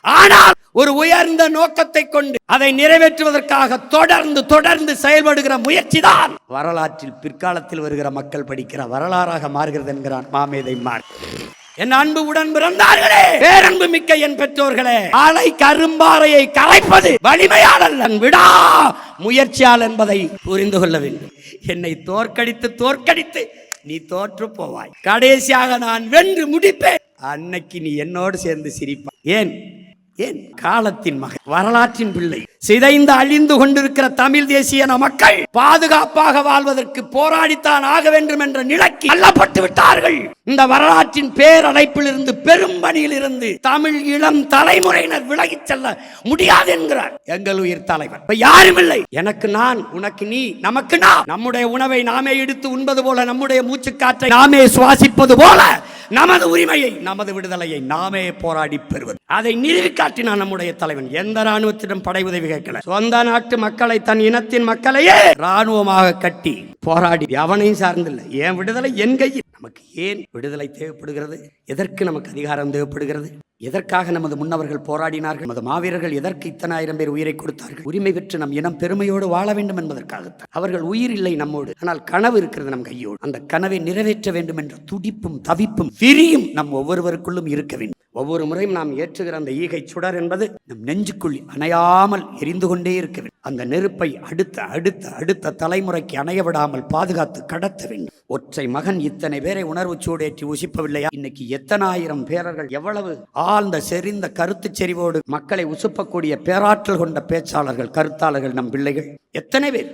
ஆனால் ஒரு உயர்ந்த நோக்கத்தை கொண்டு அதை நிறைவேற்றுவதற்காக தொடர்ந்து செயல்படுகிற முயற்சி தான் வரலாற்றில் பிற்காலத்தில் வருகிற மக்கள் படிக்கிற வரலாறாக மாறுகிறது என்கிறான் மாமேதை மார். என் அன்பு உடன் பிறந்தார்களே, பேரன்பு மிக்க என் பெற்றோர்களே, ஆலை கரும்பாறையை கலைப்பது வலிமையால் அல்ல, விடா முயற்சியால் என்பதை புரிந்து கொள்ள வேண்டும். என்னை தோற்கடித்து நீ தோற்று போவாய். கடைசியாக நான் வென்று முடிப்பேன். அன்னைக்கு நீ என்னோடு சேர்ந்து சிரிப்பாய். ஏன் காலத்தின் மகன், வரலாற்றின் பிள்ளை, சிதைந்து அழிந்து கொண்டிருக்கிற தமிழ் தேசிய மக்கள் பாதுகாப்பாக வாழ்வதற்கு போராடித்தான் ஆக வேண்டும் என்ற நிலைக்கு தள்ளப்பட்டு விட்டார்கள். இந்த வரலாற்றின் பேரடைப்பில் இருந்து, பெரும் பணியில் இருந்து தமிழ் இளம் தலைமுறையினர் விலகிச் செல்ல முடியாது என்கிறார் எங்கள் உயிர் தலைவர். யாரும் இல்லை, எனக்கு நான், உனக்கு நீ, நமக்கு நான். நம்முடைய உணவை நாமே எடுத்து உண்பது போல, நம்முடைய மூச்சு காற்றை நாமே சுவாசிப்பது போல, நமது உரிமையை, நமது விடுதலையை நாமே போராடி பெறுவது. அதை நிறுவி காட்டினான் நம்முடைய தலைவன். எந்த ராணுவத்திடம் படை உதவி கேட்கல. சொந்த நாட்டு மக்களை, தன் இனத்தின் மக்களையே ராணுவமாக கட்டி போராடி எவனையும் சார்ந்தில்லை. ஏன் விடுதலை என் கையில். நமக்கு ஏன் விடுதலை தேவைப்படுகிறது? எதற்கு நமக்கு அதிகாரம் தேவைப்படுகிறது? எதற்காக நமது முன்னவர்கள் போராடினார்கள்? நமது மாவீரர்கள் எதற்கு இத்தனை ஆயிரம் பேர் உயிரை கொடுத்தார்கள்? உரிமை பெற்று நம் இனம் பெருமையோடு வாழ வேண்டும் என்பதற்காகத்தான். அவர்கள் உயிர் இல்லை நம்மோடு, ஆனால் கனவு இருக்கிறது நம் கையோடு. அந்த கனவை நிறைவேற்ற வேண்டும் என்ற துடிப்பும் தவிப்பும் விரியும் நம் ஒவ்வொருவருக்குள்ளும் இருக்க வேண்டும். ஒவ்வொரு முறையும் நாம் ஏற்றுகிற அந்த ஈகை சுடர் என்பது நம் நெஞ்சுக்குள் அணையாமல் எரிந்து கொண்டே இருக்க வேண்டும். அந்த நெருப்பை அடுத்த தலைமுறைக்கு அணைய விடாமல் பாதுகாத்து கடத்த வேண்டும். ஒற்றை மகன் இத்தனை பேரை உணர்வு சூடேற்றி உசிப்பவில்லையா? இன்னைக்கு எத்தனை ஆயிரம் பேரர்கள், எவ்வளவு ஆழ்ந்த செறிந்த கருத்து செறிவோடு மக்களை உசுப்பக்கூடிய பேராற்றல் கொண்ட பேச்சாளர்கள், கருத்தாளர்கள் நம் பிள்ளைகள் எத்தனை பேர்.